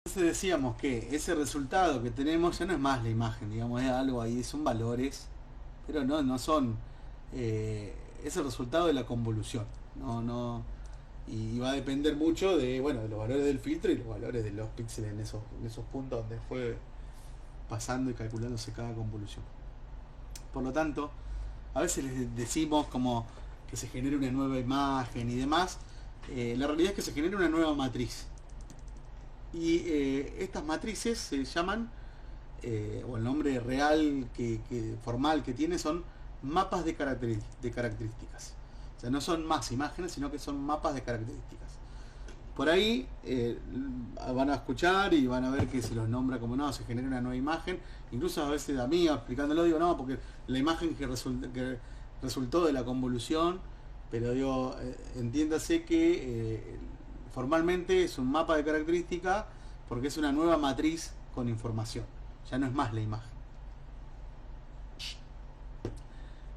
Entonces decíamos que ese resultado que tenemos ya no es más la imagen, digamos, es algo ahí, son valores, pero no son, es el resultado de la convolución, y va a depender mucho de, bueno, de los valores del filtro y los valores de los píxeles en esos puntos donde fue pasando y calculándose cada convolución. Por lo tanto, a veces les decimos como que se genere una nueva imagen y demás. La realidad es que se genera una nueva matriz. Y estas matrices se llaman, o el nombre real formal que tiene, son mapas de características. O sea, no son más imágenes, sino que son mapas de características. Por ahí van a escuchar y van a ver que se los nombra como no, se genera una nueva imagen. Incluso a veces a mí explicándolo digo no, porque la imagen que resultó de la convolución, pero digo, entiéndase que formalmente es un mapa de característica porque es una nueva matriz con información. Ya no es más la imagen.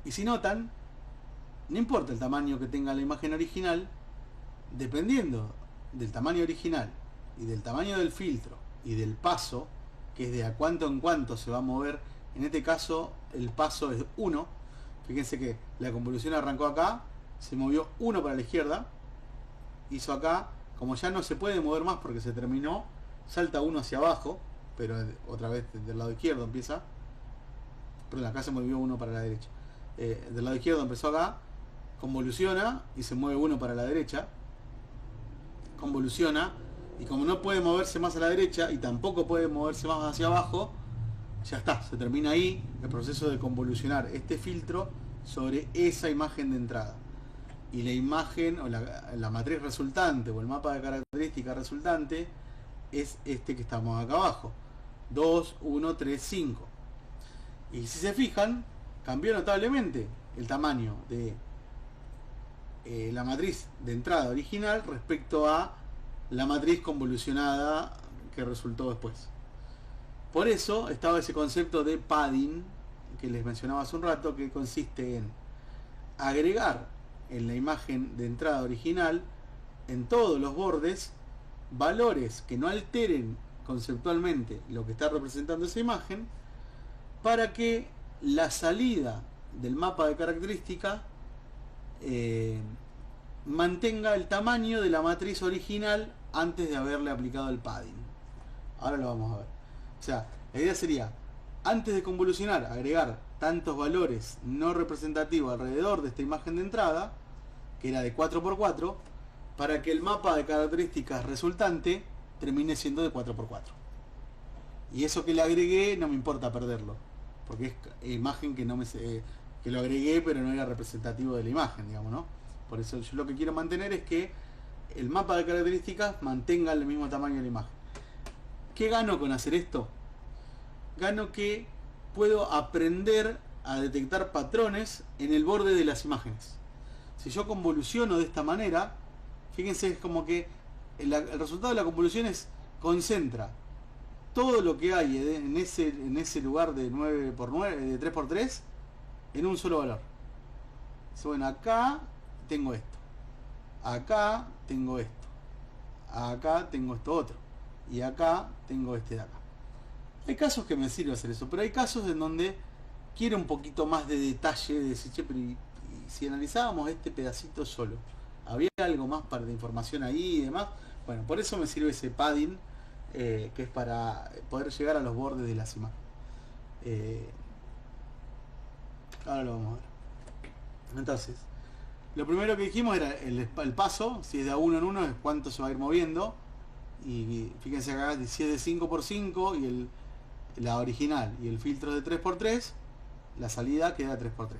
Y si notan, no importa el tamaño que tenga la imagen original, dependiendo del tamaño original y del tamaño del filtro y del paso, que es de a cuánto en cuánto se va a mover. En este caso el paso es 1. Fíjense que la convolución arrancó acá, se movió 1 para la izquierda, hizo acá, como ya no se puede mover más porque se terminó, salta 1 hacia abajo, pero otra vez del lado izquierdo empieza, perdón, acá se movió 1 para la derecha, del lado izquierdo empezó acá, convoluciona y se mueve 1 para la derecha, convoluciona, y como no puede moverse más a la derecha y tampoco puede moverse más hacia abajo, ya está, se termina ahí el proceso de convolucionar este filtro sobre esa imagen de entrada. Y la imagen o la matriz resultante o el mapa de características resultante es este que estamos acá abajo, 2, 1, 3, 5. Y si se fijan, cambió notablemente el tamaño de la matriz de entrada original respecto a la matriz convolucionada que resultó después. Por eso estaba ese concepto de padding que les mencionaba hace un rato, que consiste en agregar en la imagen de entrada original, en todos los bordes, valores que no alteren conceptualmente lo que está representando esa imagen, para que la salida del mapa de característica mantenga el tamaño de la matriz original antes de haberle aplicado el padding. Ahora lo vamos a ver. O sea, la idea sería, antes de convolucionar, agregar tantos valores no representativos alrededor de esta imagen de entrada, que era de 4x4, para que el mapa de características resultante termine siendo de 4x4. Y eso que le agregué no me importa perderlo, porque es imagen que no me que lo agregué pero no era representativo de la imagen, digamos, ¿no? Por eso yo lo que quiero mantener es que el mapa de características mantenga el mismo tamaño de la imagen. ¿Qué gano con hacer esto? Gano que puedo aprender a detectar patrones en el borde de las imágenes. Si yo convoluciono de esta manera, fíjense, es como que el resultado de la convolución concentra todo lo que hay en ese lugar de 9x9, de 3x3, en un solo valor. Bueno, acá tengo esto, acá tengo esto, acá tengo esto otro, y acá tengo este de acá. Hay casos que me sirve hacer eso, pero hay casos en donde quiero un poquito más de detalle, de decir, che, pero y si analizábamos este pedacito solo, ¿había algo más para de información ahí y demás? Bueno, por eso me sirve ese padding, que es para poder llegar a los bordes de las imágenes. Ahora lo vamos a ver. Entonces, lo primero que dijimos era el paso, si es de a uno en uno, es cuánto se va a ir moviendo. Y fíjense acá, si es de 5x5 y la original y el filtro de 3x3, la salida queda 3x3.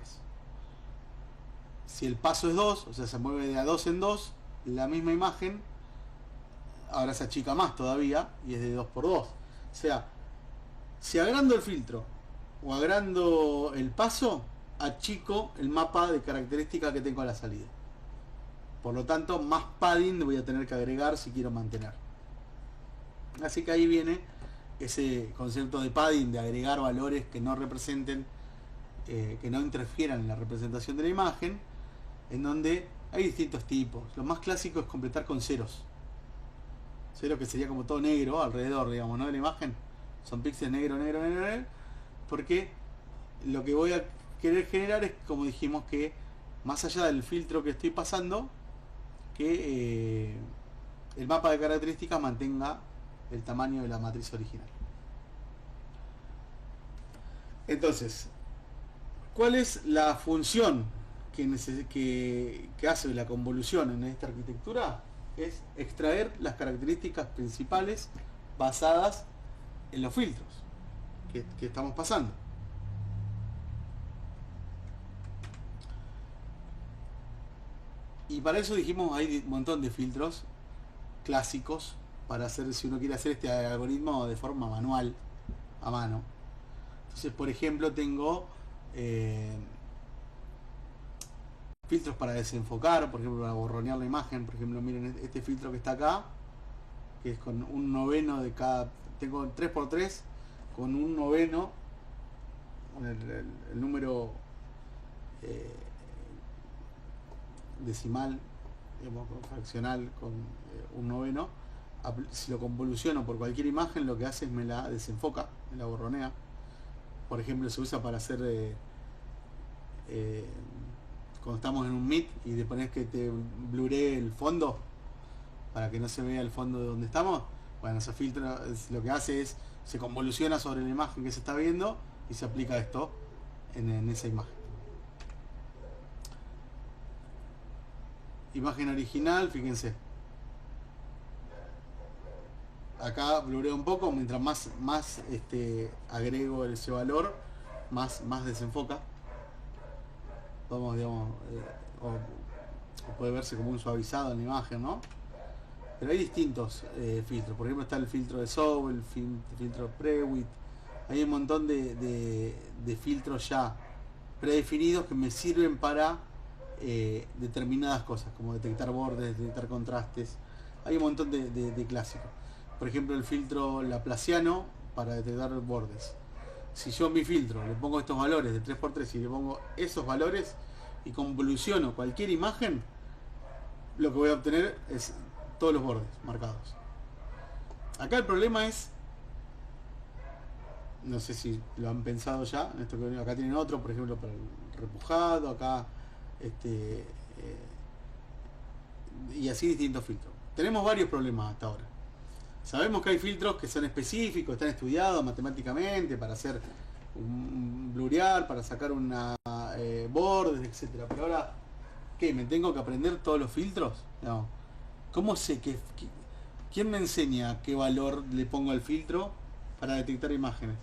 Si el paso es 2, o sea, se mueve de a 2 en 2, la misma imagen, ahora se achica más todavía y es de 2x2. O sea, si agrando el filtro o agrando el paso, achico el mapa de características que tengo a la salida. Por lo tanto, más padding voy a tener que agregar si quiero mantener. Así que ahí viene ese concepto de padding, de agregar valores que no representen, que no interfieran en la representación de la imagen, en donde hay distintos tipos. Lo más clásico es completar con ceros. cero que sería como todo negro alrededor, digamos, ¿no? De la imagen. Son píxeles negro, negro, negro, negro. Porque lo que voy a querer generar es, como dijimos, que más allá del filtro que estoy pasando, que el mapa de características mantenga el tamaño de la matriz original. Entonces, ¿cuál es la función que hace la convolución en esta arquitectura? Es extraer las características principales basadas en los filtros que estamos pasando. Y para eso dijimos hay un montón de filtros clásicos para hacer, si uno quiere hacer este algoritmo de forma manual, a mano. Entonces, por ejemplo, tengo filtros para desenfocar, por ejemplo, para borronear la imagen. Por ejemplo, miren este filtro que está acá, que es con un noveno de cada. Tengo 3×3 con un noveno, el número decimal, digamos, fraccional con un noveno. Si lo convoluciono por cualquier imagen, lo que hace es me la desenfoca, me la borronea. Por ejemplo, se usa para hacer cuando estamos en un Meet y te pones que te bluree el fondo para que no se vea el fondo de donde estamos. Bueno, ese filtro lo que hace es se convoluciona sobre la imagen que se está viendo y se aplica esto en esa imagen. Imagen original, fíjense. Acá blureo un poco, mientras más agrego ese valor, más desenfoca. Vamos, digamos, o puede verse como un suavizado en la imagen, ¿no? Pero hay distintos filtros. Por ejemplo, está el filtro de Sow, el filtro Prewidth. Hay un montón de filtros ya predefinidos que me sirven para determinadas cosas, como detectar bordes, detectar contrastes. Hay un montón de clásicos. Por ejemplo, el filtro laplaciano para detectar bordes. Si yo en mi filtro le pongo estos valores de 3×3 y le pongo esos valores y convoluciono cualquier imagen, lo que voy a obtener es todos los bordes marcados. Acá el problema es, no sé si lo han pensado ya, esto que acá tienen otro, por ejemplo, para el repujado, acá y así distintos filtros. Tenemos varios problemas hasta ahora. Sabemos que hay filtros que son específicos, están estudiados matemáticamente para hacer un blurear, para sacar una bordes, etcétera. Pero ahora, ¿qué? ¿Me tengo que aprender todos los filtros? No. ¿Cómo sé quién me enseña qué valor le pongo al filtro para detectar imágenes?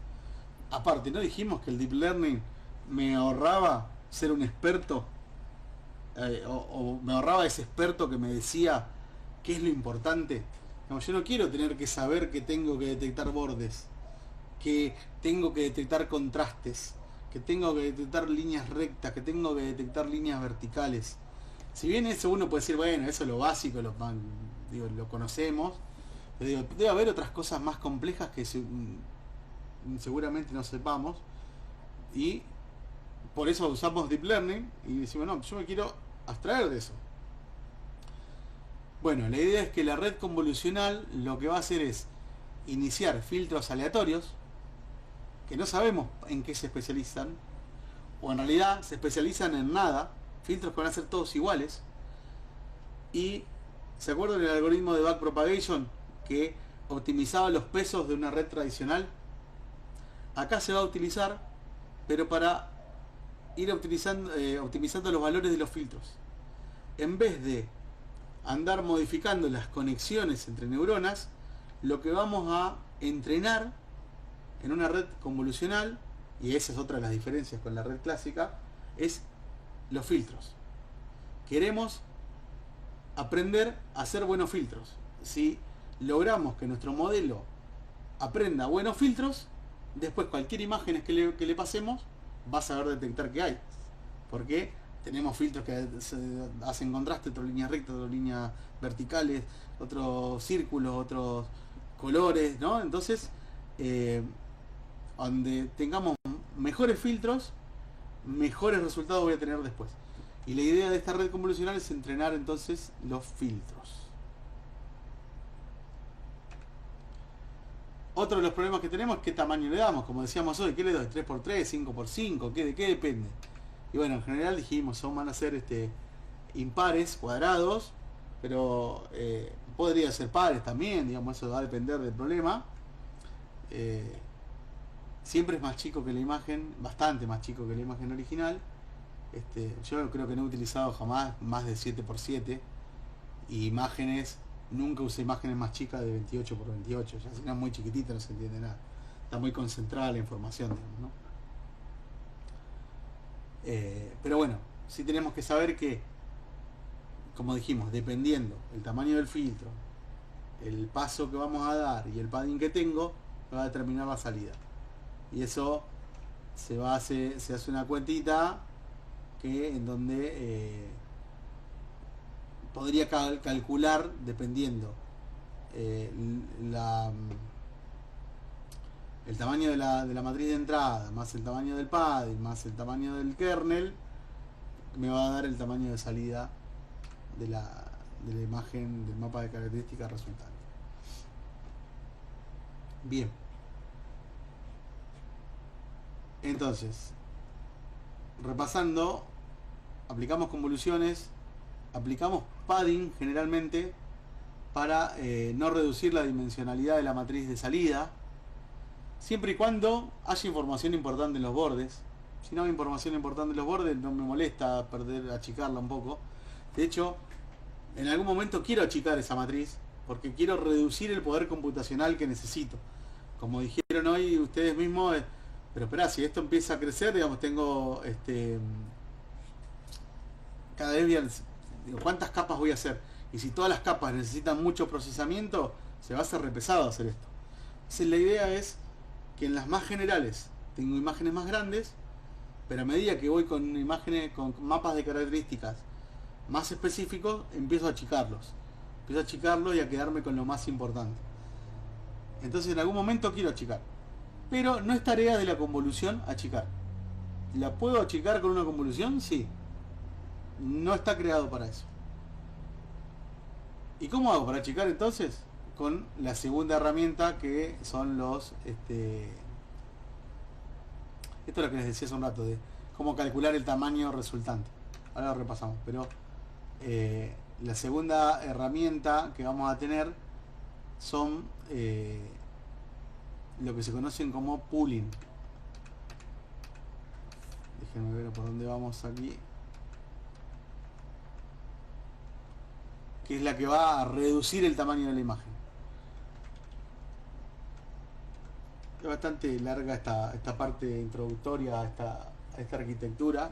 Aparte, ¿no dijimos que el Deep Learning me ahorraba ser un experto? O me ahorraba ese experto que me decía qué es lo importante. No, yo no quiero tener que saber que tengo que detectar bordes, que tengo que detectar contrastes, que tengo que detectar líneas rectas, que tengo que detectar líneas verticales. Si bien eso uno puede decir, bueno, eso es lo básico, lo conocemos, pero digo, debe haber otras cosas más complejas que seguramente no sepamos, y por eso usamos Deep Learning y decimos, no, yo me quiero abstraer de eso. Bueno, la idea es que la red convolucional lo que va a hacer es iniciar filtros aleatorios que no sabemos en qué se especializan, o en realidad se especializan en nada, filtros que van a ser todos iguales. Y ¿se acuerdan del algoritmo de backpropagation que optimizaba los pesos de una red tradicional? Acá se va a utilizar, pero para ir optimizando los valores de los filtros. En vez de andar modificando las conexiones entre neuronas, lo que vamos a entrenar en una red convolucional, y esa es otra de las diferencias con la red clásica, es los filtros. Queremos aprender a hacer buenos filtros. Si logramos que nuestro modelo aprenda buenos filtros, después cualquier imagen que le pasemos va a saber detectar que hay, porque tenemos filtros que hacen contraste, otras líneas rectas, otras líneas verticales, otros círculos, otros colores, ¿no? Entonces, donde tengamos mejores filtros, mejores resultados voy a tener después. Y la idea de esta red convolucional es entrenar entonces los filtros. otro de los problemas que tenemos es qué tamaño le damos. Como decíamos hoy, ¿qué le doy? ¿3x3? ¿5x5? ¿De qué depende? Y bueno, en general dijimos, van a ser impares, cuadrados, pero podría ser pares también, digamos, eso va a depender del problema. Siempre es más chico que la imagen, bastante más chico que la imagen original. Yo creo que no he utilizado jamás más de 7x7 y imágenes, nunca usé imágenes más chicas de 28x28, ya si no es muy chiquitita no se entiende nada, está muy concentrada la información, digamos, ¿no? Pero bueno, sí tenemos que saber que, como dijimos, dependiendo el tamaño del filtro, el paso que vamos a dar y el padding que tengo, va a determinar la salida. Y eso se hace una cuentita en donde podría calcular, dependiendo el tamaño de la matriz de entrada, más el tamaño del padding, más el tamaño del kernel, me va a dar el tamaño de salida de la imagen, del mapa de características resultante. Bien. Entonces, repasando, aplicamos convoluciones, aplicamos padding generalmente para no reducir la dimensionalidad de la matriz de salida, siempre y cuando haya información importante en los bordes. Si no hay información importante en los bordes, no me molesta achicarla un poco. De hecho, en algún momento quiero achicar esa matriz porque quiero reducir el poder computacional que necesito. Como dijeron hoy ustedes mismos, pero espera, si esto empieza a crecer, digamos, tengo cada vez cuántas capas voy a hacer. Y si todas las capas necesitan mucho procesamiento, se va a hacer re pesado hacer esto. Entonces la idea es que en las más generales tengo imágenes más grandes, pero a medida que voy con imágenes, con mapas de características más específicos, empiezo a achicarlos. Empiezo a achicarlos y a quedarme con lo más importante. Entonces en algún momento quiero achicar. Pero no es tarea de la convolución achicar. ¿La puedo achicar con una convolución? Sí. No está creado para eso. ¿Y cómo hago para achicar entonces? Con la segunda herramienta, que son los... esto es lo que les decía hace un rato, de cómo calcular el tamaño resultante. Ahora lo repasamos, pero la segunda herramienta que vamos a tener son lo que se conocen como pooling. Déjenme ver por dónde vamos aquí. Que es la que va a reducir el tamaño de la imagen. Es bastante larga esta parte introductoria a esta arquitectura,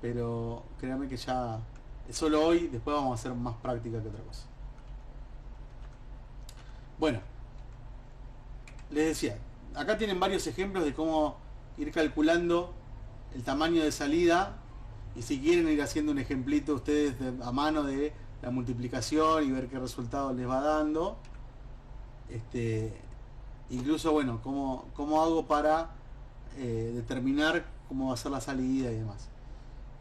pero créanme que ya es solo hoy, después vamos a hacer más práctica que otra cosa. Bueno, les decía, acá tienen varios ejemplos de cómo ir calculando el tamaño de salida, y si quieren ir haciendo un ejemplito ustedes a mano de la multiplicación y ver qué resultado les va dando. Incluso, bueno, cómo hago para determinar cómo va a ser la salida y demás.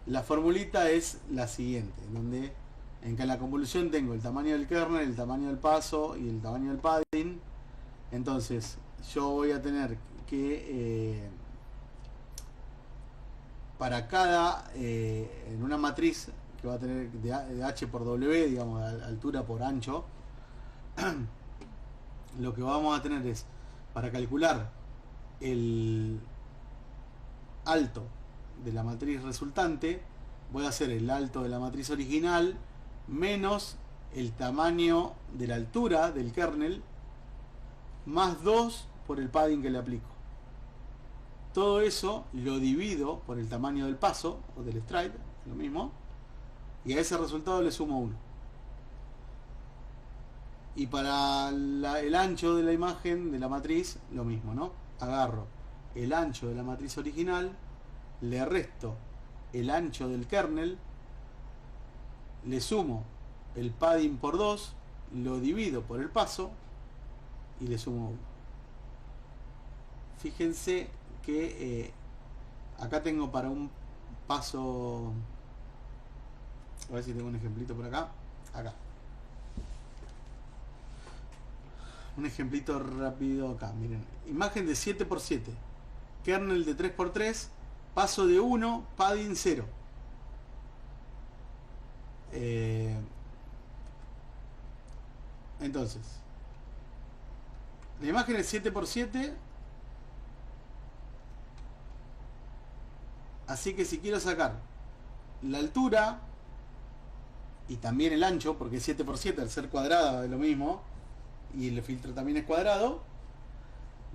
La formulita es la siguiente, donde en la convolución tengo el tamaño del kernel, el tamaño del paso y el tamaño del padding. Entonces yo voy a tener que para cada en una matriz que va a tener de h por w, digamos, altura por ancho, lo que vamos a tener es, para calcular el alto de la matriz resultante, voy a hacer el alto de la matriz original menos el tamaño de la altura del kernel más 2 por el padding que le aplico. Todo eso lo divido por el tamaño del paso o del stride, lo mismo, y a ese resultado le sumo 1. Y para el ancho de la imagen de la matriz, lo mismo, ¿no? Agarro el ancho de la matriz original, le resto el ancho del kernel, le sumo el padding por 2, lo divido por el paso y le sumo 1. Fíjense que acá tengo para un paso, a ver si tengo un ejemplito por acá. un ejemplito rápido acá. Miren, imagen de 7x7, kernel de 3x3, paso de 1, padding 0. Entonces, la imagen es 7x7. Así que si quiero sacar la altura y también el ancho, porque es 7x7, al ser cuadrada es lo mismo, y el filtro también es cuadrado,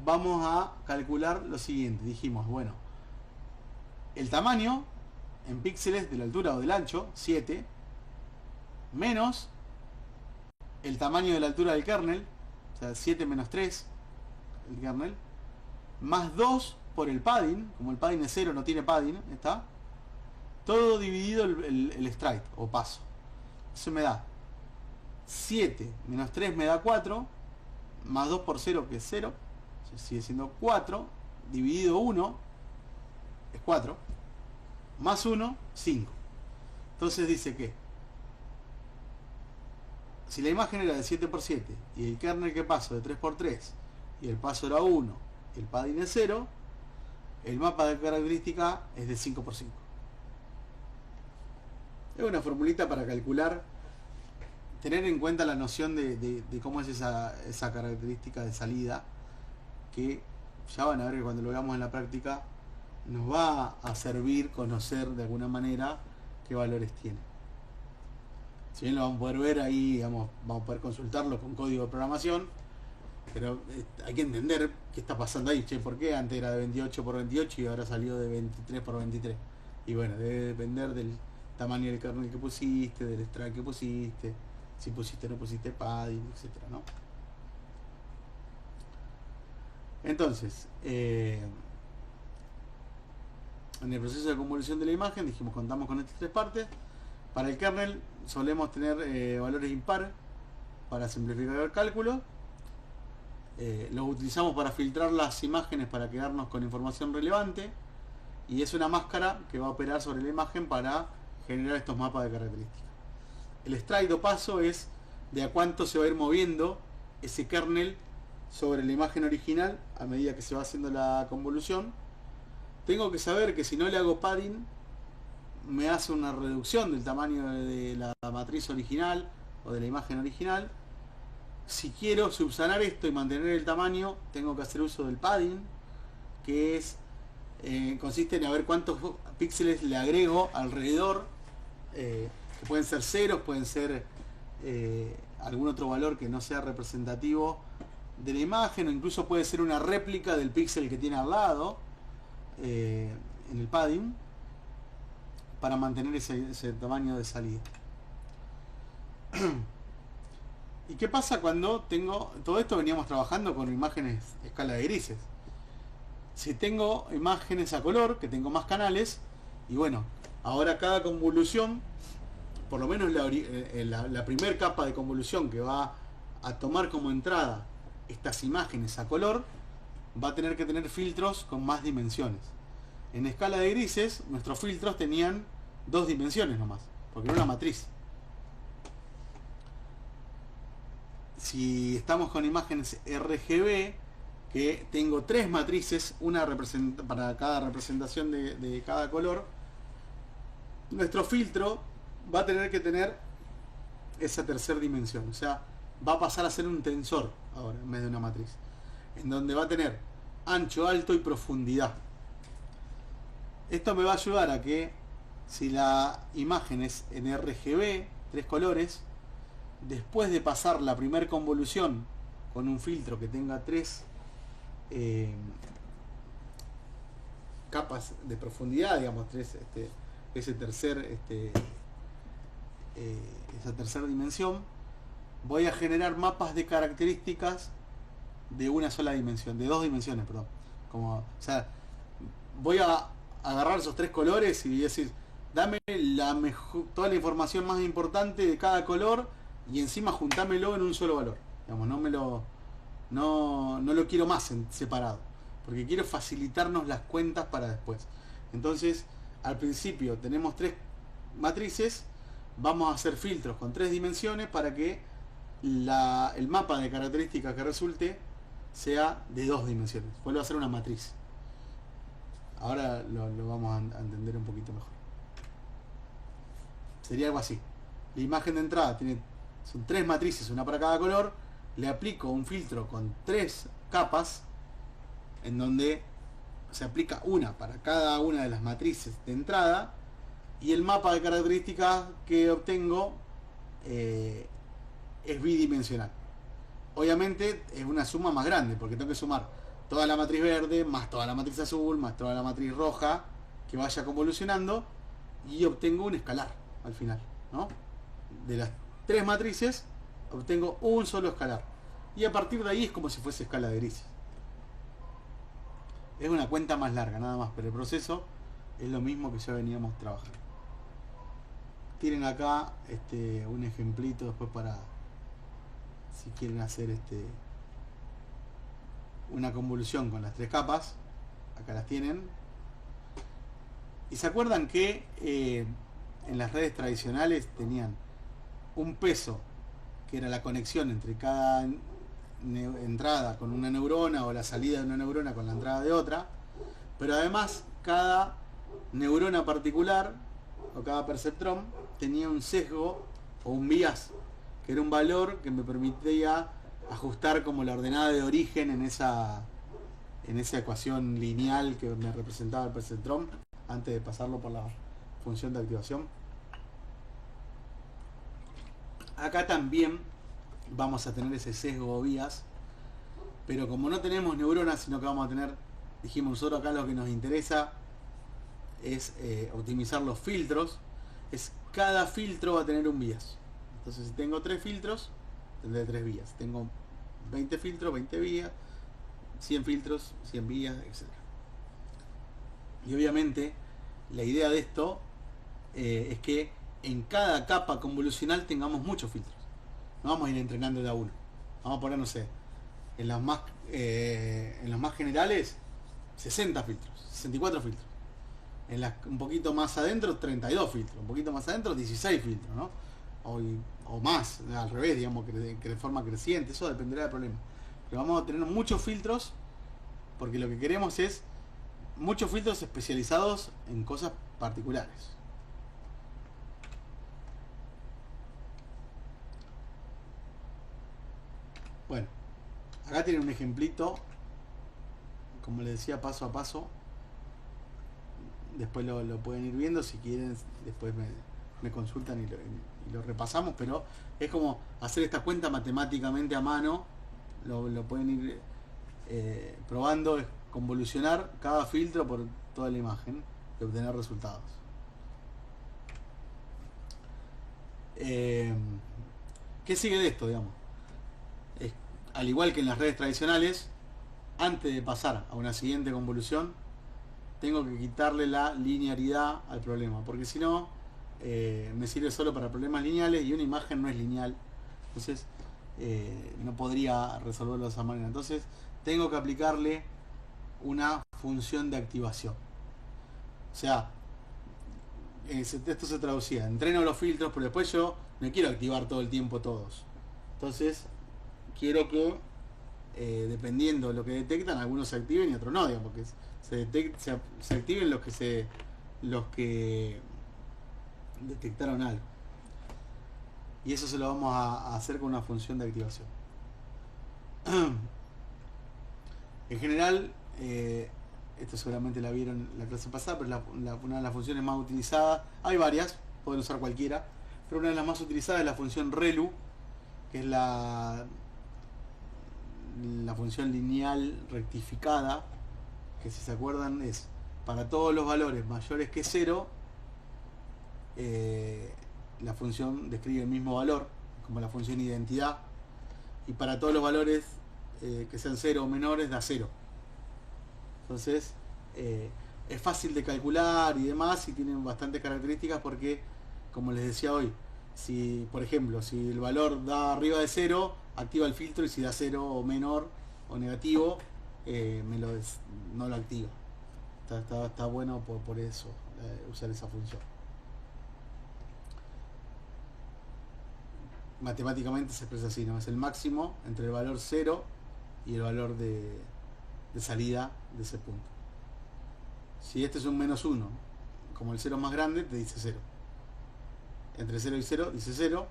vamos a calcular lo siguiente. Dijimos, bueno, el tamaño en píxeles de la altura o del ancho, 7, menos el tamaño de la altura del kernel, o sea, 7 menos 3, el kernel, más 2 por el padding, como el padding es 0, no tiene padding, está todo dividido el stride o paso. Eso me da 7 menos 3 me da 4, más 2 por 0 que es 0, sigue siendo 4, dividido 1 es 4, más 1, 5. Entonces dice que si la imagen era de 7x7 y el kernel que paso de 3x3 y el paso era 1, el padding es 0, el mapa de característica es de 5x5. Es una formulita para calcular, tener en cuenta la noción de cómo es esa característica de salida, que ya van a ver que cuando lo veamos en la práctica nos va a servir conocer de alguna manera qué valores tiene. Si bien lo vamos a poder ver ahí, vamos a poder consultarlo con código de programación, pero hay que entender qué está pasando ahí. Che, ¿por qué antes era de 28 por 28 y ahora salió de 23 por 23? Y bueno, debe depender del tamaño del kernel que pusiste, del stride que pusiste, si pusiste o no pusiste padding, etcétera, ¿no? Entonces, en el proceso de convolución de la imagen, dijimos, contamos con estas tres partes. Para el kernel solemos tener valores impar para simplificar el cálculo. Los utilizamos para filtrar las imágenes para quedarnos con información relevante, y es una máscara que va a operar sobre la imagen para generar estos mapas de características. El stride o paso es de a cuánto se va a ir moviendo ese kernel sobre la imagen original a medida que se va haciendo la convolución. Tengo que saber que si no le hago padding me hace una reducción del tamaño de la matriz original o de la imagen original. Si quiero subsanar esto y mantener el tamaño, tengo que hacer uso del padding, que es consiste en a ver cuántos píxeles le agrego alrededor, que pueden ser ceros, pueden ser algún otro valor que no sea representativo de la imagen, o incluso puede ser una réplica del píxel que tiene al lado en el padding, para mantener ese tamaño de salida. ¿Y qué pasa cuando tengo todo esto? Veníamos trabajando con imágenes escala de grises. Si tengo imágenes a color, que tengo más canales, y bueno, ahora cada convolución, por lo menos la primer capa de convolución que va a tomar como entrada estas imágenes a color, va a tener que tener filtros con más dimensiones. En escala de grises, nuestros filtros tenían 2 dimensiones nomás, porque era una matriz. Si estamos con imágenes RGB, que tengo 3 matrices, una para cada representación de cada color, nuestro filtro va a tener que tener esa tercera dimensión. O sea, va a pasar a ser un tensor ahora, en vez de una matriz, en donde va a tener ancho, alto y profundidad. Esto me va a ayudar a que, si la imagen es en RGB, 3 colores, después de pasar la primer convolución con un filtro que tenga 3 capas de profundidad, digamos, esa tercera dimensión, voy a generar mapas de características de una sola dimensión, de 2 dimensiones, perdón. O sea, voy a agarrar esos 3 colores y decir, dame toda la información más importante de cada color, y encima juntámelo en un solo valor. Digamos, no lo quiero más separado, porque quiero facilitarnos las cuentas para después. Entonces, al principio tenemos 3 matrices, vamos a hacer filtros con 3 dimensiones para que el mapa de características que resulte sea de 2 dimensiones. Vuelve a ser una matriz. Ahora lo vamos a entender un poquito mejor. Sería algo así. La imagen de entrada son 3 matrices, una para cada color. Le aplico un filtro con 3 capas, en donde se aplica una para cada una de las matrices de entrada, y el mapa de características que obtengo es bidimensional. Obviamente es una suma más grande, porque tengo que sumar toda la matriz verde, más toda la matriz azul, más toda la matriz roja, que vaya convolucionando, y obtengo un escalar al final, ¿no? De las 3 matrices obtengo un solo escalar, y a partir de ahí es como si fuese escala de grises. Es una cuenta más larga nada más, pero el proceso es lo mismo que ya veníamos trabajando. Tienen acá un ejemplito después para si quieren hacer una convolución con las 3 capas. Acá las tienen. Y se acuerdan que en las redes tradicionales tenían un peso, que era la conexión entre cada entrada con una neurona, o la salida de una neurona con la entrada de otra, pero además cada neurona particular o cada perceptrón tenía un sesgo o un bias, que era un valor que me permitía ajustar como la ordenada de origen en esa ecuación lineal que me representaba el perceptrón antes de pasarlo por la función de activación. Acá también vamos a tener ese sesgo o bias, pero como no tenemos neuronas, sino que vamos a tener, dijimos nosotros acá lo que nos interesa es optimizar los filtros. Cada filtro va a tener un bias. Entonces si tengo 3 filtros, tendré 3 vías. Tengo 20 filtros, 20 vías, 100 filtros, 100 vías, etc. Y obviamente la idea de esto es que en cada capa convolucional tengamos muchos filtros. No vamos a ir entrenando de a uno. Vamos a poner, no sé, en los más generales 60 filtros, 64 filtros. Un poquito más adentro 32 filtros, un poquito más adentro 16 filtros, ¿no? O más, al revés, digamos, que de forma creciente. Eso dependerá del problema. Pero vamos a tener muchos filtros, porque lo que queremos es muchos filtros especializados en cosas particulares. Bueno, acá tienen un ejemplito, como les decía, paso a paso. Después lo pueden ir viendo, si quieren después me consultan y lo repasamos, pero es como hacer esta cuenta matemáticamente a mano. Lo pueden ir probando, es convolucionar cada filtro por toda la imagen y obtener resultados. ¿Qué sigue de esto, digamos? Al igual que en las redes tradicionales, antes de pasar a una siguiente convolución, tengo que quitarle la linearidad al problema, porque si no, me sirve solo para problemas lineales, y una imagen no es lineal. Entonces no podría resolverlo de esa manera. Entonces tengo que aplicarle una función de activación. O sea, esto se traducía: entreno los filtros, pero después yo no quiero activar todo el tiempo todos. Entonces quiero que dependiendo de lo que detectan, algunos se activen y otros no, digamos, porque se activen los que detectaron algo. Y eso se lo vamos a hacer con una función de activación. En general, esto seguramente la vieron en la clase pasada, pero una de las funciones más utilizadas, hay varias, pueden usar cualquiera, pero una de las más utilizadas es la función ReLU, que es la función lineal rectificada, que si se acuerdan es para todos los valores mayores que 0, la función describe el mismo valor, como la función identidad, y para todos los valores que sean 0 o menores da 0. Entonces es fácil de calcular y demás, y tienen bastantes características, porque como les decía hoy, si por ejemplo si el valor da arriba de 0, activa el filtro, y si da 0 o menor o negativo, no lo activa. Está bueno por eso, usar esa función. matemáticamente se expresa así, ¿no? Es el máximo entre el valor 0 y el valor de salida de ese punto. Si este es un -1, como el 0 es más grande, te dice 0. Entre 0 y 0 dice 0.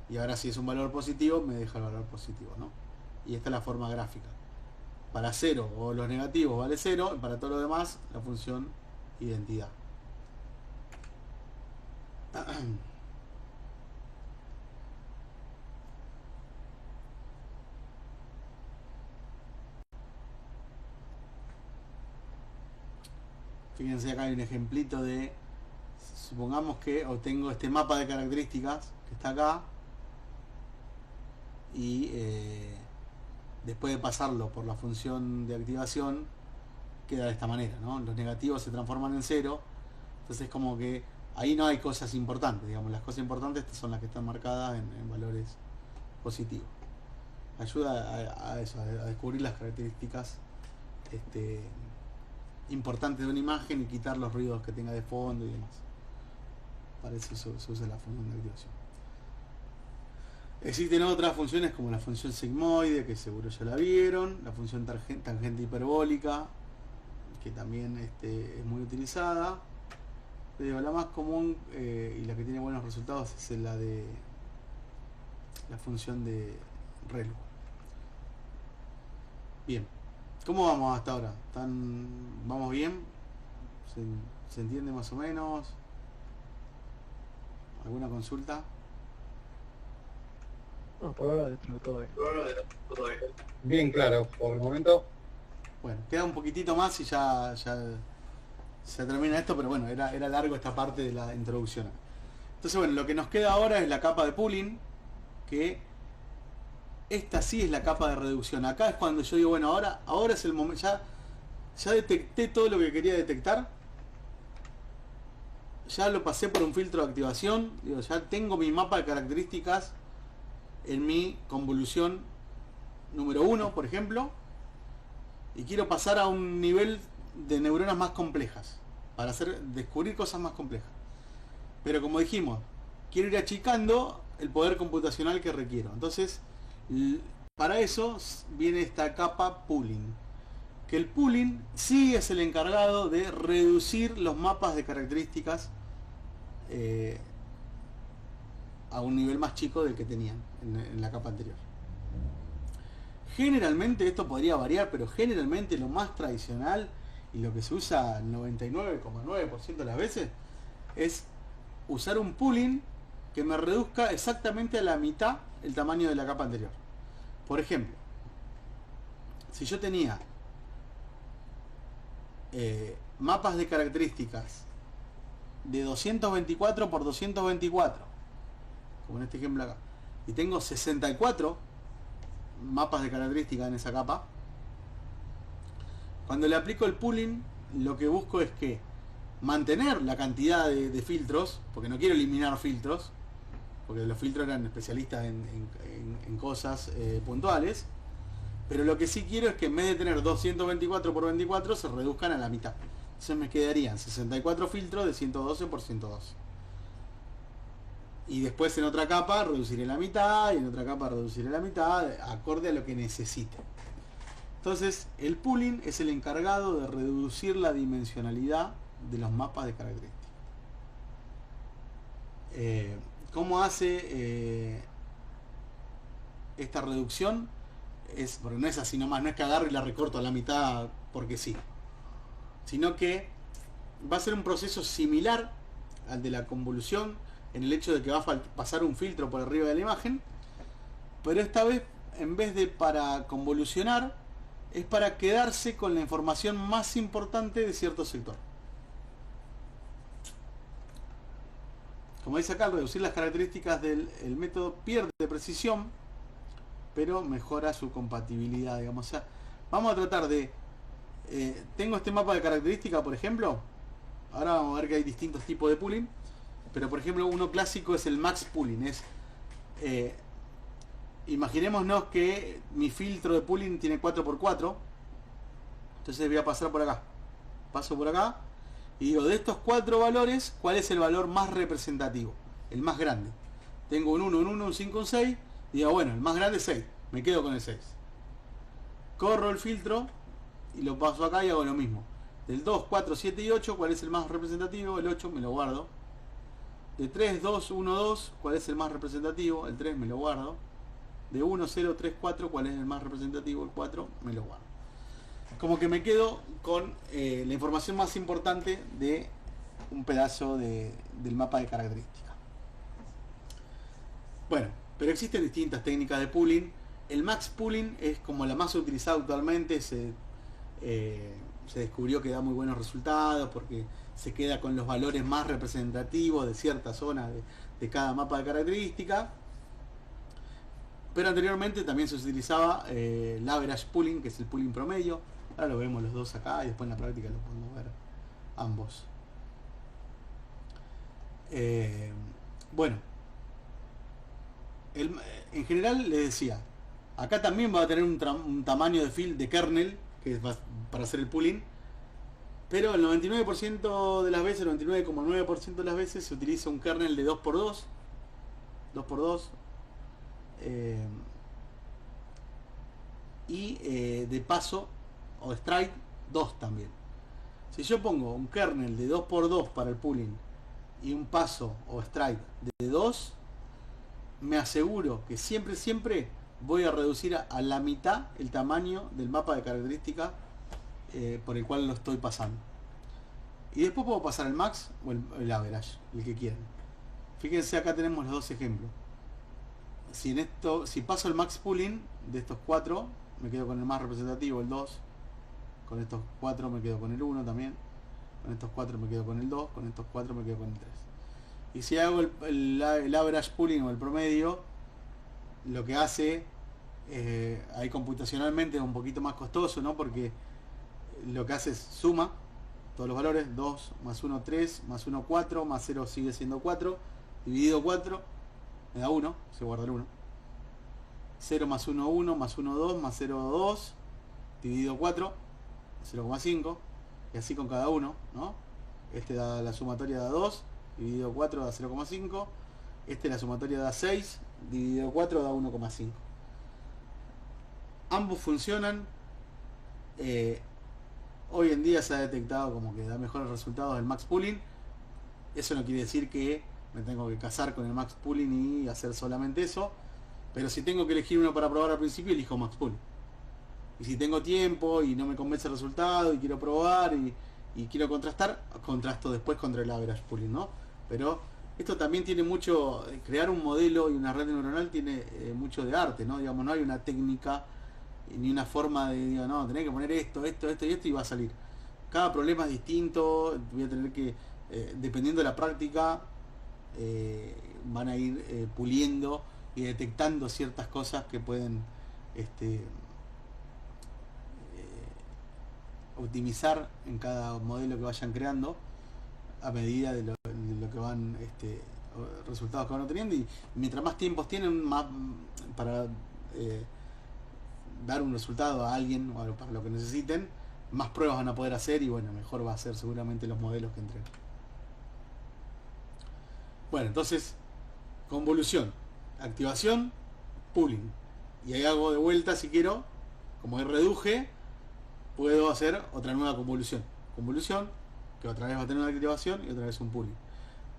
Y ahora si es un valor positivo, me deja el valor positivo, ¿no? Y esta es la forma gráfica. Para 0 o los negativos vale 0, y para todo lo demás, la función identidad. Fíjense, acá hay un ejemplito de, supongamos que obtengo este mapa de características que está acá, y después de pasarlo por la función de activación queda de esta manera, ¿no? Los negativos se transforman en 0, entonces como que ahí no hay cosas importantes, digamos, las cosas importantes son las que están marcadas en valores positivos. Ayuda a eso, a descubrir las características importantes de una imagen y quitar los ruidos que tenga de fondo y demás. Para eso se usa la función de activación. Existen otras funciones como la función sigmoide, que seguro ya la vieron, la función tangente hiperbólica, que también es muy utilizada, pero la más común y la que tiene buenos resultados es la de la función de Relu. Bien, ¿cómo vamos hasta ahora? ¿Vamos bien? ¿Se entiende más o menos? ¿Alguna consulta? No, por ahora dentro de todo bien. Bien claro, por el momento. Bueno, queda un poquitito más y ya se termina esto, pero bueno, era largo esta parte de la introducción. Entonces, bueno, lo que nos queda ahora es la capa de pooling, que esta sí es la capa de reducción. Acá es cuando yo digo, bueno, ahora es el momento, ya detecté todo lo que quería detectar, ya lo pasé por un filtro de activación, digo, ya tengo mi mapa de características en mi convolución número 1, por ejemplo, y quiero pasar a un nivel de neuronas más complejas, para descubrir cosas más complejas. Pero como dijimos, quiero ir achicando el poder computacional que requiero. Entonces, para eso viene esta capa pooling. Que el pooling sí es el encargado de reducir los mapas de características a un nivel más chico del que tenían en la capa anterior. Generalmente esto podría variar, pero generalmente lo más tradicional y lo que se usa 99,9% de las veces es usar un pooling que me reduzca exactamente a la mitad el tamaño de la capa anterior. Por ejemplo, si yo tenía mapas de características de 224 por 224, como en este ejemplo acá, y tengo 64 mapas de características en esa capa, cuando le aplico el pooling, lo que busco es que mantener la cantidad de filtros, porque no quiero eliminar filtros, porque los filtros eran especialistas en cosas puntuales, pero lo que sí quiero es que en vez de tener 224 por 24 se reduzcan a la mitad. Entonces me quedarían 64 filtros de 112 por 112. Y después en otra capa reduciré la mitad, y en otra capa reduciré la mitad, acorde a lo que necesite. Entonces, el pooling es el encargado de reducir la dimensionalidad de los mapas de características. ¿Cómo hace esta reducción? Porque no es así nomás, no es que agarro y la recorto a la mitad porque sí, sino que va a ser un proceso similar al de la convolución, en el hecho de que va a pasar un filtro por arriba de la imagen, pero esta vez, en vez de para convolucionar, es para quedarse con la información más importante de cierto sector. Como dice acá, al reducir las características del método pierde precisión, pero mejora su compatibilidad, digamos. O sea, vamos a tratar de... tengo este mapa de características, por ejemplo. Ahora vamos a ver que hay distintos tipos de pooling. Pero por ejemplo, uno clásico es el max pooling. Imaginémonos que mi filtro de pooling tiene 4×4. Entonces voy a pasar por acá. Paso por acá. Y digo, de estos 4 valores, ¿cuál es el valor más representativo? El más grande. tengo un 1, un 1, un 5, un 6, digo, bueno, el más grande es 6, me quedo con el 6. Corro el filtro y lo paso acá y hago lo mismo. Del 2, 4, 7 y 8, ¿cuál es el más representativo? El 8 me lo guardo. De 3, 2, 1, 2, ¿cuál es el más representativo? El 3 me lo guardo. De 1, 0, 3, 4, ¿cuál es el más representativo? El 4 me lo guardo. Como que me quedo con la información más importante de un pedazo del mapa de características. Bueno, pero existen distintas técnicas de pooling. El max pooling es como la más utilizada actualmente. Se descubrió que da muy buenos resultados porque se queda con los valores más representativos de cierta zona de cada mapa de característica. Pero anteriormente también se utilizaba el average pooling, que es el pooling promedio. Ahora lo vemos los dos acá y después en la práctica lo podemos ver ambos. Bueno, en general les decía, acá también va a tener un tamaño de kernel, que es para hacer el pooling, pero el 99% de las veces, el 99,9% de las veces se utiliza un kernel de 2x2, 2x2, y de paso, o stride 2 también. Si yo pongo un kernel de 2x2 para el pooling y un paso o stride de 2, me aseguro que siempre voy a reducir a la mitad el tamaño del mapa de características por el cual lo estoy pasando. Y después puedo pasar el max o el average, el que quieran. Fíjense, acá tenemos los dos ejemplos. Si paso el max pooling de estos 4, me quedo con el más representativo, el 2. Con estos 4 me quedo con el 1 también. Con estos 4 me quedo con el 2. Con estos 4 me quedo con el 3. Y si hago el average pooling o el promedio, lo que hace, ahí computacionalmente es un poquito más costoso, ¿no? Porque lo que hace es suma todos los valores, 2 más 1, 3, más 1, 4, más 0 sigue siendo 4, dividido 4, me da 1, se guarda el 1. 0 más 1, 1, más 1, 2, más 0, 2, dividido 4, 0,5, y así con cada uno, ¿no? Este da la sumatoria da 2, dividido 4 da 0,5, la sumatoria da 6, dividido 4 da 1,5. Ambos funcionan. Hoy en día se ha detectado como que da mejores resultados el max pooling. Eso no quiere decir que me tengo que casar con el max pooling y hacer solamente eso, pero si tengo que elegir uno para probar al principio, elijo max pooling. Y si tengo tiempo y no me convence el resultado y quiero probar y quiero contrastar, contrasto después contra el average pooling, ¿no? Pero esto también tiene mucho, crear un modelo y una red neuronal tiene mucho de arte, ¿no? Digamos, no hay una técnica ni una forma de, digo, no, tenés que poner esto y va a salir. Cada problema es distinto, voy a tener que, dependiendo de la práctica, van a ir puliendo y detectando ciertas cosas que pueden optimizar en cada modelo que vayan creando a medida de lo que van resultados que van obteniendo, y mientras más tiempos tienen más para dar un resultado a alguien o para lo que necesiten, más pruebas van a poder hacer y bueno, mejor va a ser seguramente los modelos que entreguen. Bueno, entonces convolución, activación, pooling, y ahí hago de vuelta si quiero, como ahí reduje, puedo hacer otra nueva convolución, que otra vez va a tener una activación y otra vez un pooling.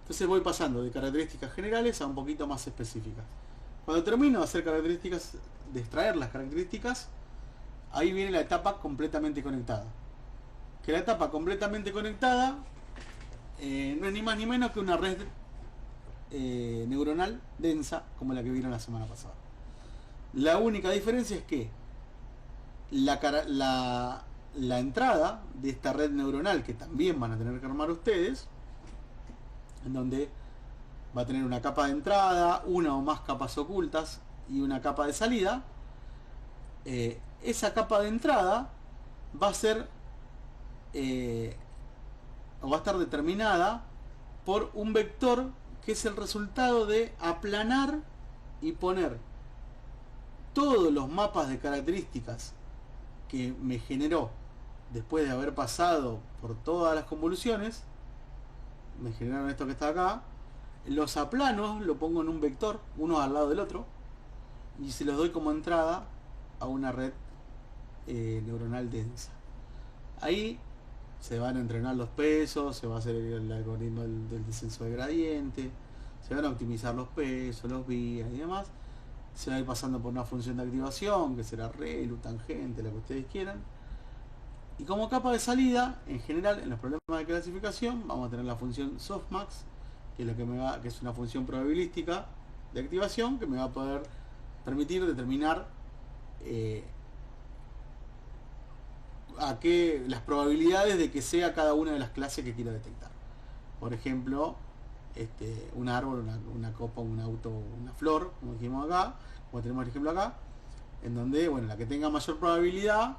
Entonces voy pasando de características generales a un poquito más específicas. Cuando termino de hacer características, de extraer las características, ahí viene la etapa completamente conectada. Que la etapa completamente conectada no es ni más ni menos que una red neuronal densa como la que vieron la semana pasada. La única diferencia es que la entrada de esta red neuronal, que también van a tener que armar ustedes, en donde va a tener una capa de entrada, una o más capas ocultas y una capa de salida. Esa capa de entrada va a ser o va a estar determinada por un vector que es el resultado de aplanar y poner todos los mapas de características que me generó después de haber pasado por todas las convoluciones. Me generaron esto que está acá, Los aplanos lo pongo en un vector, uno al lado del otro, y se los doy como entrada a una red neuronal densa. Ahí se van a entrenar los pesos, se va a hacer el algoritmo del descenso de gradiente, se van a optimizar los pesos, los vías y demás. Se va a ir pasando por una función de activación, que será relu, tangente, lo que ustedes quieran. Y como capa de salida, en general, en los problemas de clasificación, vamos a tener la función softmax, que es lo que es una función probabilística de activación que me va a poder permitir determinar las probabilidades de que sea cada una de las clases que quiero detectar. Por ejemplo, un árbol, una copa, un auto, una flor, como dijimos acá, como tenemos el ejemplo acá, en donde, bueno, la que tenga mayor probabilidad,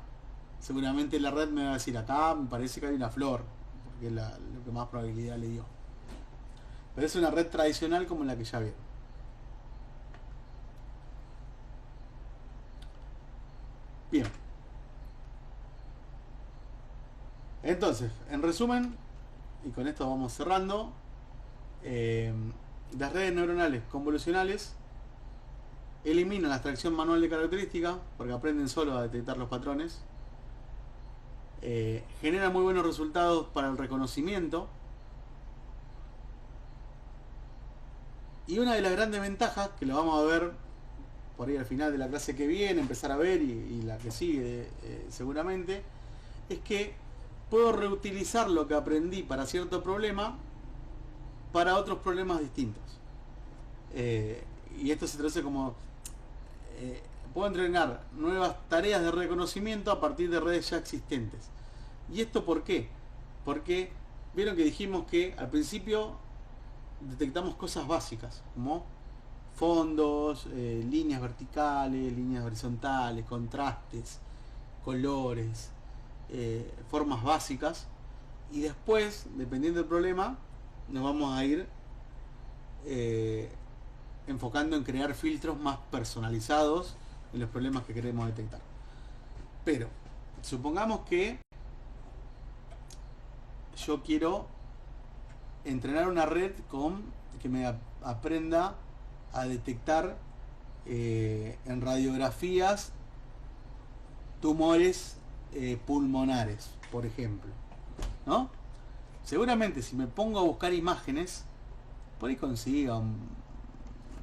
seguramente la red me va a decir, acá me parece que hay una flor, porque es lo que más probabilidad le dio. Pero es una red tradicional como la que ya vieron. Bien. Entonces, en resumen, y con esto vamos cerrando, las redes neuronales convolucionales eliminan la extracción manual de características, porque aprenden solo a detectar los patrones. Generan muy buenos resultados para el reconocimiento. Y una de las grandes ventajas, que lo vamos a ver por ahí al final de la clase que viene, empezar a ver y la que sigue seguramente, es que puedo reutilizar lo que aprendí para cierto problema para otros problemas distintos. Y esto se traduce como puedo entrenar nuevas tareas de reconocimiento a partir de redes ya existentes. ¿Y esto por qué? Porque vieron que dijimos que al principio detectamos cosas básicas como fondos, líneas verticales, líneas horizontales, contrastes, colores, formas básicas, y después, dependiendo del problema, nos vamos a ir enfocando en crear filtros más personalizados en los problemas que queremos detectar. Pero supongamos que yo quiero entrenar una red que me aprenda a detectar en radiografías tumores pulmonares, por ejemplo, ¿no? Seguramente si me pongo a buscar imágenes, por ahí consiga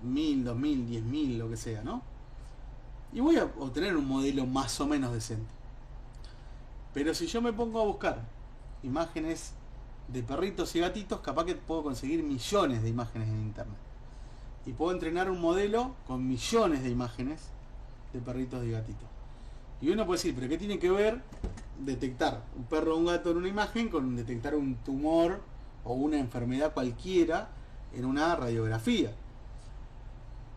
1000, 2000, 10.000, lo que sea, ¿no? Y voy a obtener un modelo más o menos decente. Pero si yo me pongo a buscar imágenes de perritos y gatitos, capaz que puedo conseguir millones de imágenes en internet. Y puedo entrenar un modelo con millones de imágenes de perritos y gatitos. Y uno puede decir, ¿pero qué tiene que ver detectar un perro o un gato en una imagen con detectar un tumor o una enfermedad cualquiera en una radiografía?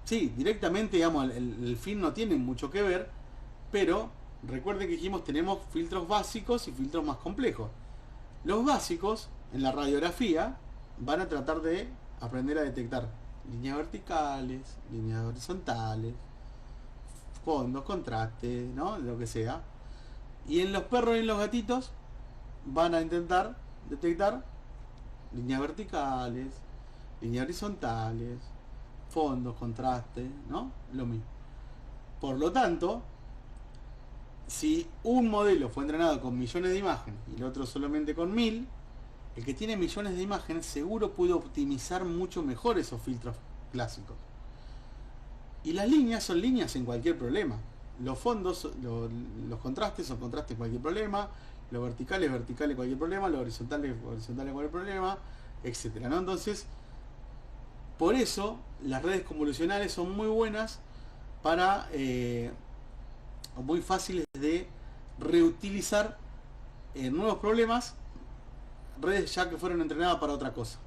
Sí, directamente, digamos, el fin no tiene mucho que ver, pero recuerden que dijimos tenemos filtros básicos y filtros más complejos. Los básicos en la radiografía van a tratar de aprender a detectar líneas verticales, líneas horizontales, fondos, contrastes, ¿no? Lo que sea. Y en los perros y en los gatitos van a intentar detectar líneas verticales, líneas horizontales, fondos, contrastes, ¿no? Lo mismo. Por lo tanto, si un modelo fue entrenado con millones de imágenes y el otro solamente con 1000, el que tiene millones de imágenes seguro puede optimizar mucho mejor esos filtros clásicos. Y las líneas son líneas en cualquier problema. Los fondos, los contrastes son contrastes en cualquier problema. Lo vertical es vertical en cualquier problema. Lo horizontal es horizontal en cualquier problema, etcétera, ¿no? Entonces, por eso las redes convolucionales son muy buenas para o muy fáciles de reutilizar en nuevos problemas, redes ya que fueron entrenadas para otra cosa.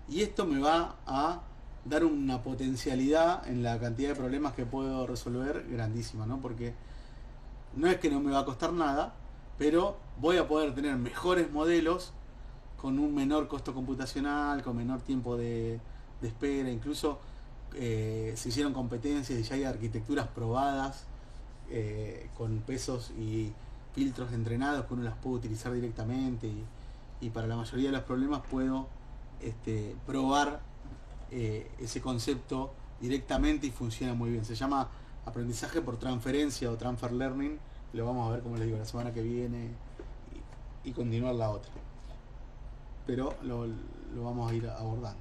Y esto me va a dar una potencialidad en la cantidad de problemas que puedo resolver grandísima, ¿no? Porque no es que no me va a costar nada, pero voy a poder tener mejores modelos con un menor costo computacional, con menor tiempo de espera. Incluso se hicieron competencias y ya hay arquitecturas probadas con pesos y filtros entrenados que uno las puedo utilizar directamente, y para la mayoría de los problemas puedo probar ese concepto directamente y funciona muy bien. Se llama aprendizaje por transferencia o transfer learning. Lo vamos a ver, como les digo, la semana que viene y continuar la otra. Pero lo vamos a ir abordando.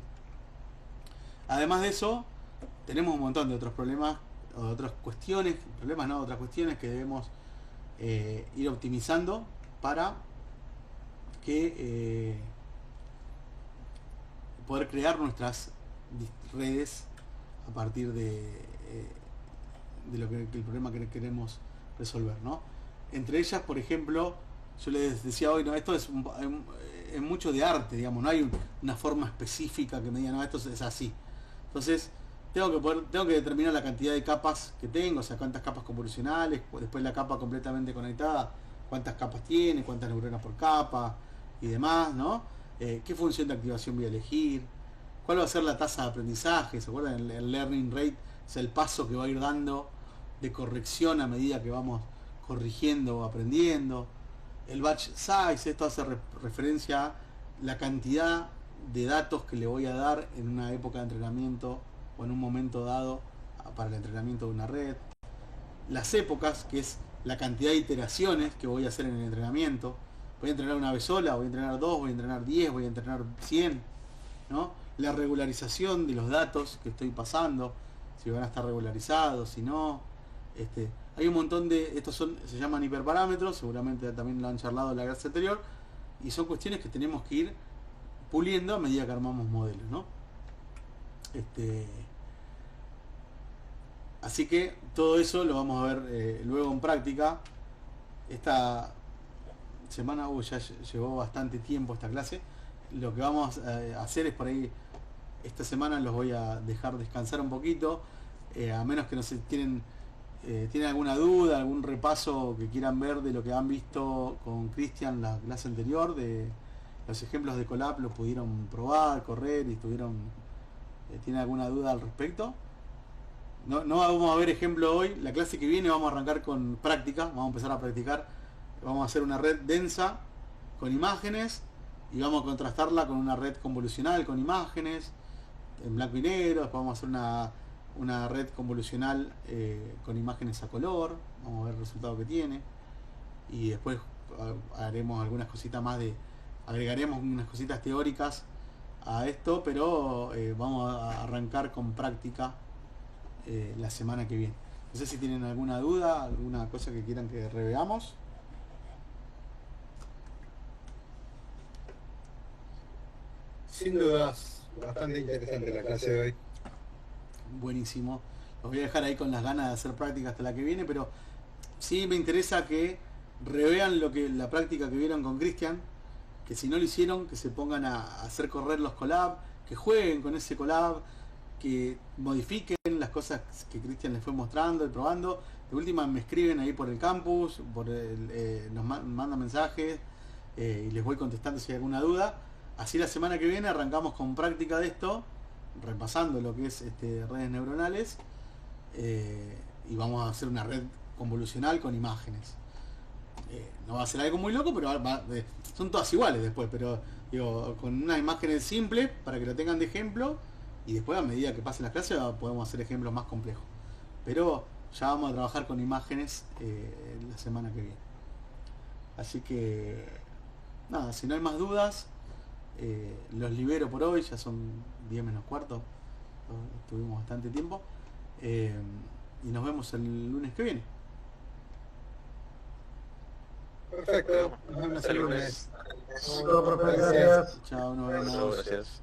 Además de eso, tenemos un montón de otros problemas o de otras cuestiones, problemas no, otras cuestiones que debemos ir optimizando para que poder crear nuestras redes a partir de lo que el problema que queremos resolver, ¿no? Entre ellas, por ejemplo, yo les decía hoy, no, esto es mucho de arte, digamos, no hay una forma específica que me diga, no, esto es así. Entonces, tengo que determinar la cantidad de capas que tengo, o sea, cuántas capas convolucionales, después la capa completamente conectada, cuántas capas tiene, cuántas neuronas por capa y demás, ¿no? ¿Qué función de activación voy a elegir? ¿Cuál va a ser la tasa de aprendizaje? ¿Se acuerdan? El learning rate es el paso que va a ir dando de corrección a medida que vamos corrigiendo o aprendiendo. El batch size, esto hace referencia a la cantidad de datos que le voy a dar en una época de entrenamiento o en un momento dado para el entrenamiento de una red. Las épocas, que es la cantidad de iteraciones que voy a hacer en el entrenamiento. Voy a entrenar una vez sola, voy a entrenar 2, voy a entrenar 10, voy a entrenar 100, ¿no? La regularización de los datos que estoy pasando, si van a estar regularizados, si no. Hay un montón de, se llaman hiperparámetros, seguramente también lo han charlado en la clase anterior, y son cuestiones que tenemos que ir puliendo a medida que armamos modelos, ¿no? Así que todo eso lo vamos a ver luego en práctica. Esta semana ya llevó bastante tiempo esta clase. Lo que vamos a hacer es por ahí, esta semana los voy a dejar descansar un poquito, a menos que no se tienen alguna duda, algún repaso que quieran ver de lo que han visto con Cristian la clase anterior, de los ejemplos de Colab, lo pudieron probar, correr y tienen alguna duda al respecto. No vamos a ver ejemplo hoy. La clase que viene vamos a arrancar con práctica, vamos a empezar a practicar. Vamos a hacer una red densa con imágenes y vamos a contrastarla con una red convolucional con imágenes en blanco y negro. Después vamos a hacer una red convolucional con imágenes a color. Vamos a ver el resultado que tiene. Y después haremos algunas cositas más agregaremos unas cositas teóricas a esto, pero vamos a arrancar con práctica la semana que viene. No sé si tienen alguna duda, alguna cosa que quieran que reveamos. Sin dudas, bastante interesante la clase de hoy. Buenísimo. Los voy a dejar ahí con las ganas de hacer práctica hasta la que viene, pero sí me interesa que revean la práctica que vieron con Cristian, que si no lo hicieron, que se pongan a hacer correr los collab, que jueguen con ese collab, que modifiquen las cosas que Cristian les fue mostrando y probando. De última me escriben ahí por el campus, nos mandan mensajes y les voy contestando si hay alguna duda. Así la semana que viene arrancamos con práctica de esto, repasando lo que es redes neuronales, y vamos a hacer una red convolucional con imágenes. No va a ser algo muy loco, pero son todas iguales después, pero digo, con unas imágenes simples para que lo tengan de ejemplo, y después a medida que pasen las clases podemos hacer ejemplos más complejos. Pero ya vamos a trabajar con imágenes la semana que viene. Así que nada, si no hay más dudas, los libero por hoy, ya son 10 menos cuarto, tuvimos bastante tiempo, y nos vemos el lunes que viene. Perfecto, nos vemos el lunes. Todo, profe, gracias. Chao, nos vemos. Gracias.